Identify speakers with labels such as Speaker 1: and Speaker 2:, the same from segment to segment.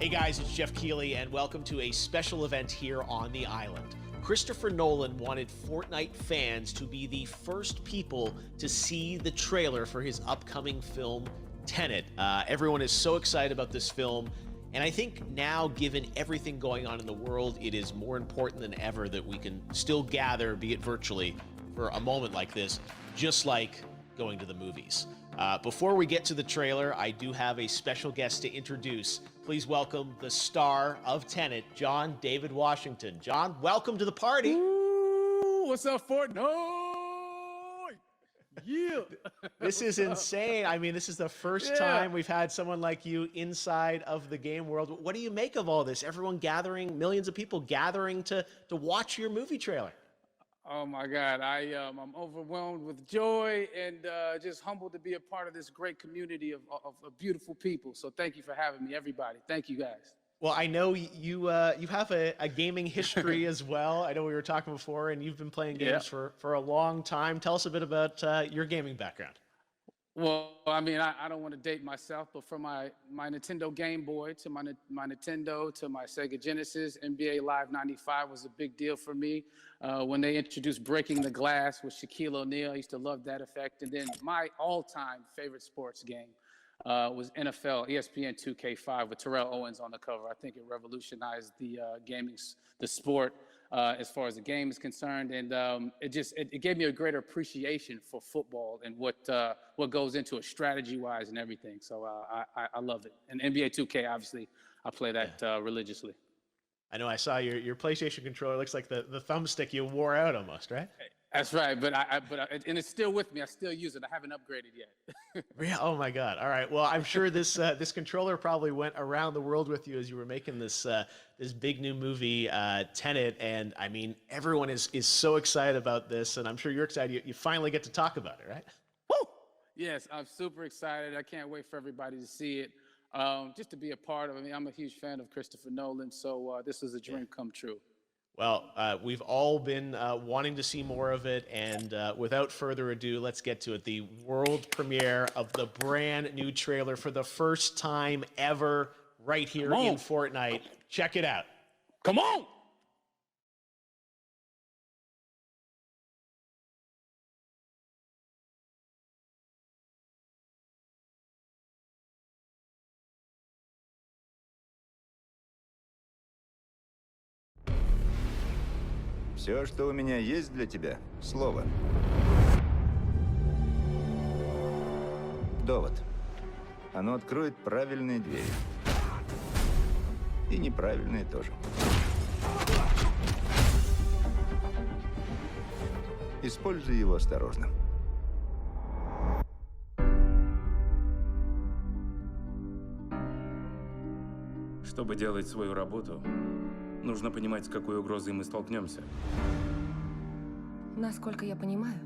Speaker 1: Hey guys, it's Jeff Keighley, and welcome to a special event here on the island. Christopher Nolan wanted Fortnite fans to be the first people to see the trailer for his upcoming film, Tenet. Everyone is so excited about this film, and I think now, given everything going on in the world, it is more important than ever that we can still gather, be it virtually, for a moment like this, just like going to the movies. Before we get to the trailer, I do have a special guest to introduce. Please welcome the star of Tenet, John David Washington. John, welcome to the party.
Speaker 2: Ooh, what's up, Fortnite? Yeah.
Speaker 1: This is insane. I mean, this is the first time we've had someone like you inside of the game world. What do you make of all this? Everyone gathering, millions of people gathering to watch your movie trailer.
Speaker 2: Oh my God, I'm overwhelmed with joy and just humbled to be a part of this great community of beautiful people. So thank you for having me, everybody. Thank you, guys.
Speaker 1: Well, I know you have a gaming history as well. I know we were talking before, and you've been playing games for a long time. Tell us a bit about your gaming background.
Speaker 2: Well, I mean, I don't want to date myself, but from my Nintendo Game Boy to my Nintendo to my Sega Genesis, NBA Live 95 was a big deal for me. When they introduced Breaking the Glass with Shaquille O'Neal, I used to love that effect. And then my all-time favorite sports game was NFL ESPN 2K5 with Terrell Owens on the cover. I think it revolutionized the the sport as far as the game is concerned, and it gave me a greater appreciation for football and what goes into it strategy-wise and everything. So I love it. And NBA 2K, obviously, I play that religiously.
Speaker 1: I know I saw your PlayStation controller. Looks like the thumbstick you wore out almost, right?
Speaker 2: That's right, but and it's still with me. I still use it. I haven't upgraded yet.
Speaker 1: Yeah. Oh my God. All right. Well, I'm sure this controller probably went around the world with you as you were making this big new movie, Tenet. And I mean, everyone is so excited about this, and I'm sure you're excited. You finally get to talk about it, right?
Speaker 2: Woo! Yes, I'm super excited. I can't wait for everybody to see it. Just to be a part of it. I mean, I'm a huge fan of Christopher Nolan, so this is a dream come true.
Speaker 1: Well, we've all been wanting to see more of it, and without further ado, let's get to it. The world premiere of the brand new trailer for the first time ever right here in Fortnite. Check it out.
Speaker 2: Come on!
Speaker 3: Все, что у меня есть для тебя, слово. Довод. Оно откроет правильные двери. И неправильные тоже. Используй его осторожно.
Speaker 4: Чтобы делать свою работу, нужно понимать, с какой угрозой мы столкнемся.
Speaker 5: Насколько я понимаю,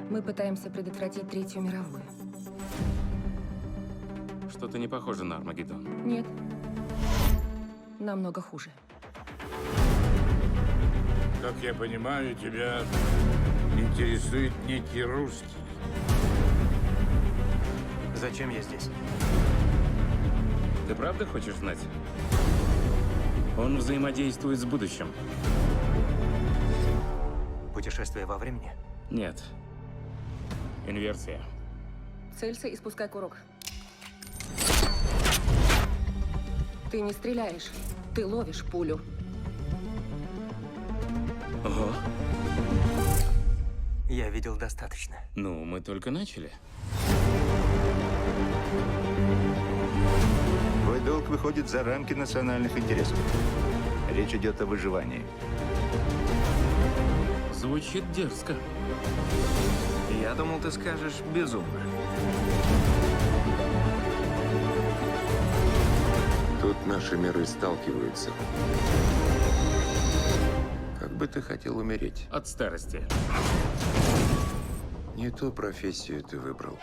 Speaker 5: мы пытаемся предотвратить Третью мировую.
Speaker 4: Что-то не похоже на Армагеддон.
Speaker 5: Нет. Намного хуже.
Speaker 6: Как я понимаю, тебя интересует некий русский.
Speaker 7: Зачем я здесь?
Speaker 4: Ты правда хочешь знать? Он взаимодействует с будущим.
Speaker 7: Путешествие во времени?
Speaker 4: Нет. Инверсия.
Speaker 5: Целься и спускай курок. Ты не стреляешь, ты ловишь пулю.
Speaker 4: Ого.
Speaker 7: Я видел достаточно.
Speaker 4: Ну, мы только начали.
Speaker 3: Твой долг выходит за рамки национальных интересов. Речь идет о выживании.
Speaker 4: Звучит дерзко.
Speaker 7: Я думал, ты скажешь безумно.
Speaker 8: Тут наши миры сталкиваются. Как бы ты хотел умереть?
Speaker 4: От старости.
Speaker 8: Не ту профессию ты выбрал.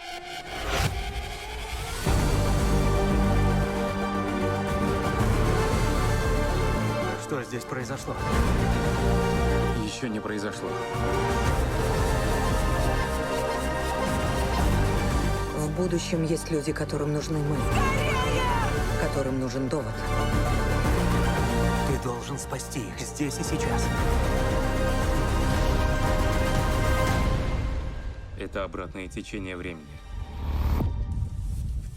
Speaker 7: Что здесь произошло?
Speaker 4: Еще не произошло.
Speaker 5: В будущем есть люди, которым нужны мы.
Speaker 9: которым нужен довод.
Speaker 10: Ты должен спасти их здесь и сейчас.
Speaker 4: Это обратное течение времени.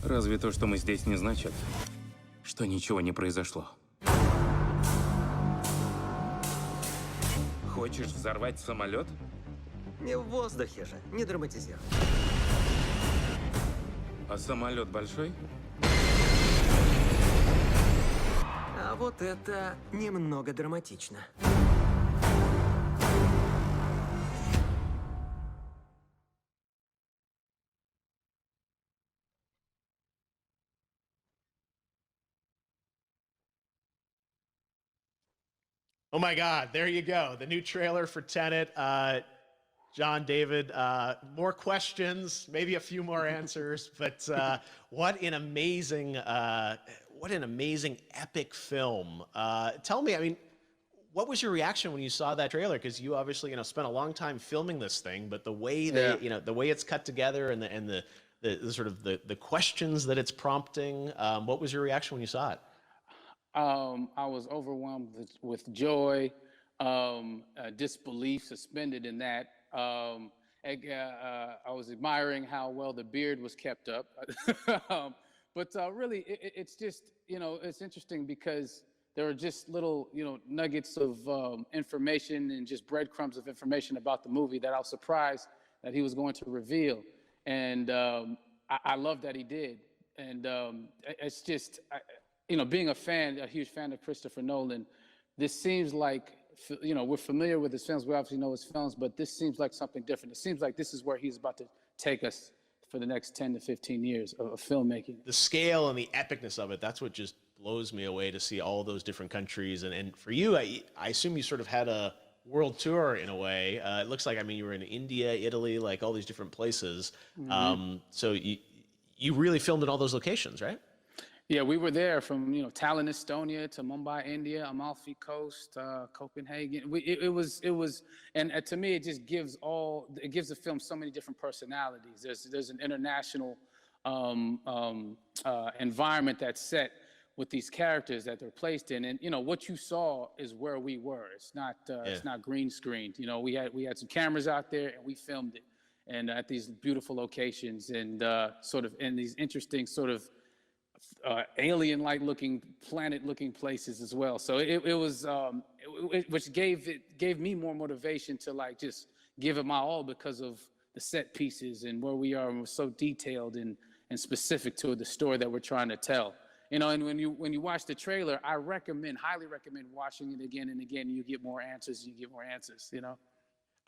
Speaker 4: Разве то, что мы здесь, не значит, что ничего не произошло? Хочешь взорвать самолет?
Speaker 10: Не в воздухе же, не драматизируй.
Speaker 4: А самолет большой?
Speaker 10: А вот это немного драматично.
Speaker 1: Oh my God, there you go. The new trailer for Tenet. John, David, more questions, maybe a few more answers, but what an amazing epic film. Tell me, I mean, what was your reaction when you saw that trailer? Because you obviously, spent a long time filming this thing, but the way the way it's cut together and the sort of the questions that it's prompting, what was your reaction when you saw it?
Speaker 2: I was overwhelmed with joy, disbelief suspended in that. I was admiring how well the beard was kept up. But really, it's just, it's interesting because there are just little, nuggets of information and just breadcrumbs of information about the movie that I was surprised that he was going to reveal. And I love that he did. And it's just, being a huge fan of Christopher Nolan, this seems like, we're familiar with his films, we obviously know his films, but this seems like something different. It seems like this is where he's about to take us for the next 10 to 15 years of filmmaking.
Speaker 1: The scale and the epicness of it, that's what just blows me away, to see all those different countries. And for you, I assume you sort of had a world tour in a way. It looks like, you were in India, Italy, like all these different places. Mm-hmm. So you really filmed in all those locations, right?
Speaker 2: Yeah, we were there from, Tallinn, Estonia to Mumbai, India, Amalfi Coast, Copenhagen. It was, and to me, it just gives the film so many different personalities. There's an international environment that's set with these characters that they're placed in, and what you saw is where we were. It's not green screened. We had some cameras out there and we filmed it, and at these beautiful locations and sort of in these interesting sort of alien-like looking, planet-looking places as well. So it was, which gave me more motivation to just give it my all because of the set pieces and where we are, and we're so detailed and specific to the story that we're trying to tell. And when you watch the trailer, I highly recommend watching it again and again. You get more answers.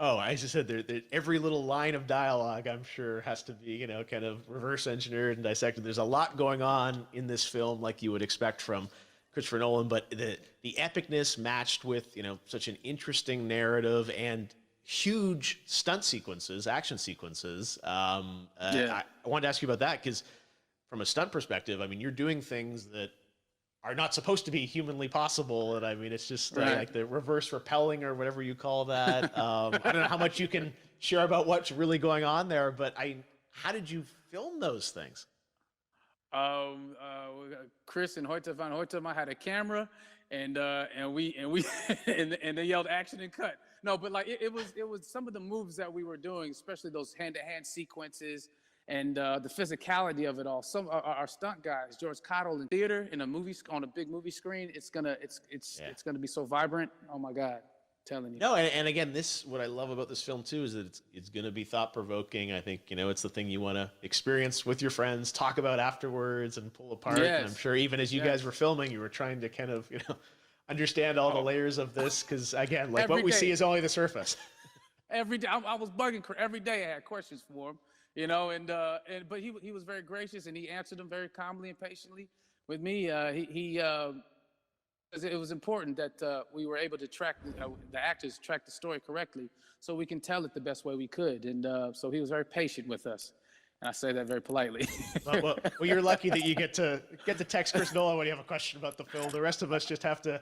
Speaker 2: Oh,
Speaker 1: I just said every little line of dialogue, I'm sure, has to be, kind of reverse engineered and dissected. There's a lot going on in this film, like you would expect from Christopher Nolan, but the epicness matched with, such an interesting narrative and huge stunt sequences, action sequences. I wanted to ask you about that because from a stunt perspective, you're doing things that are not supposed to be humanly possible. And it's just like the reverse rappelling or whatever you call that. I don't know how much you can share about what's really going on there, but how did you film those things?
Speaker 2: Chris and Hoyte van Hoytema had a camera and they yelled action and cut. No, but it was some of the moves that we were doing, especially those hand-to-hand sequences, and the physicality of it all. Some our stunt guys, George Cottle, in theater, in a movie on a big movie screen, it's gonna be so vibrant. Oh my God, I'm telling you.
Speaker 1: No, and again, what I love about this film too is that it's gonna be thought provoking. I think it's the thing you want to experience with your friends, talk about afterwards, and pull apart.
Speaker 2: Yes.
Speaker 1: And I'm sure even as you guys were filming, you were trying to kind of understand all the layers of this, because again, like what we see is only the surface.
Speaker 2: Every day, I was bugging every day. I had questions for him. But he was very gracious and he answered them very calmly and patiently with me. It was important that we were able to track the actors track the story correctly so we can tell it the best way we could. And so he was very patient with us. And I say that very politely.
Speaker 1: well, you're lucky that you get to text Chris Nolan when you have a question about the film. The rest of us just have to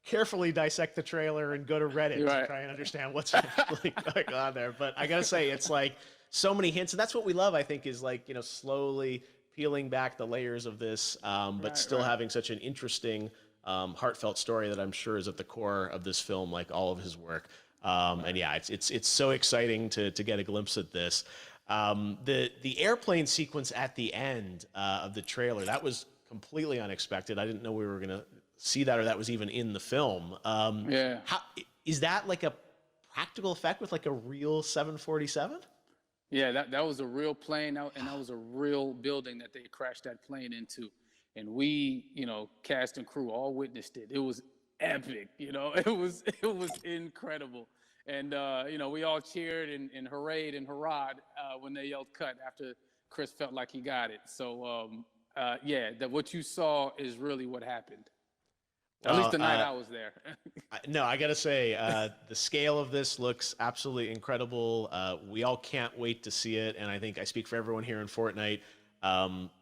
Speaker 1: carefully dissect the trailer and go to Reddit to try and understand what's really going on there. But I gotta say, it's like so many hints, and that's what we love. I think is slowly peeling back the layers of this, but still having such an interesting, heartfelt story that I'm sure is at the core of this film, like all of his work. And yeah, it's so exciting to get a glimpse at this. The airplane sequence at the end of the trailer, that was completely unexpected. I didn't know we were gonna see that, or that was even in the film.
Speaker 2: Yeah.
Speaker 1: How, is that like a practical effect with like a real 747?
Speaker 2: Yeah, that was a real plane, and that was a real building that they crashed that plane into. And we, cast and crew all witnessed it. It was epic, it was incredible. And, we all cheered and hoorayed and hurrahed when they yelled cut after Chris felt like he got it. So, yeah, what you saw is really what happened. At least the night I was there.
Speaker 1: No, I got to say, the scale of this looks absolutely incredible. We all can't wait to see it. And I think I speak for everyone here in Fortnite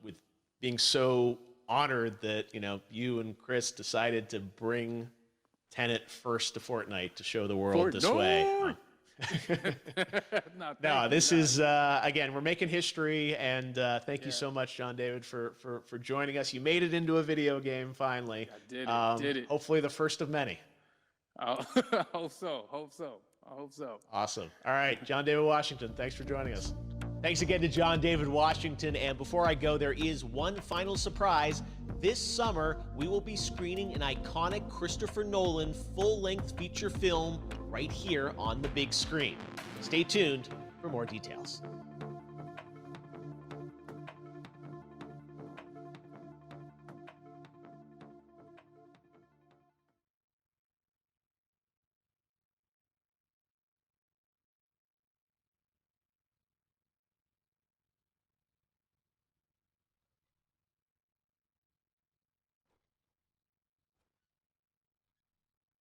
Speaker 1: with being so honored that, you and Chris decided to bring Tenet first to Fortnite to show the world this way. No, this is, again, we're making history, and thank you so much, John David, for joining us. You made it into a video game, finally.
Speaker 2: I did it.
Speaker 1: Hopefully the first of many.
Speaker 2: I hope so.
Speaker 1: Awesome. All right, John David Washington, thanks for joining us. Thanks again to John David Washington, and before I go, there is one final surprise. This summer, we will be screening an iconic Christopher Nolan full-length feature film right here on the big screen. Stay tuned for more details.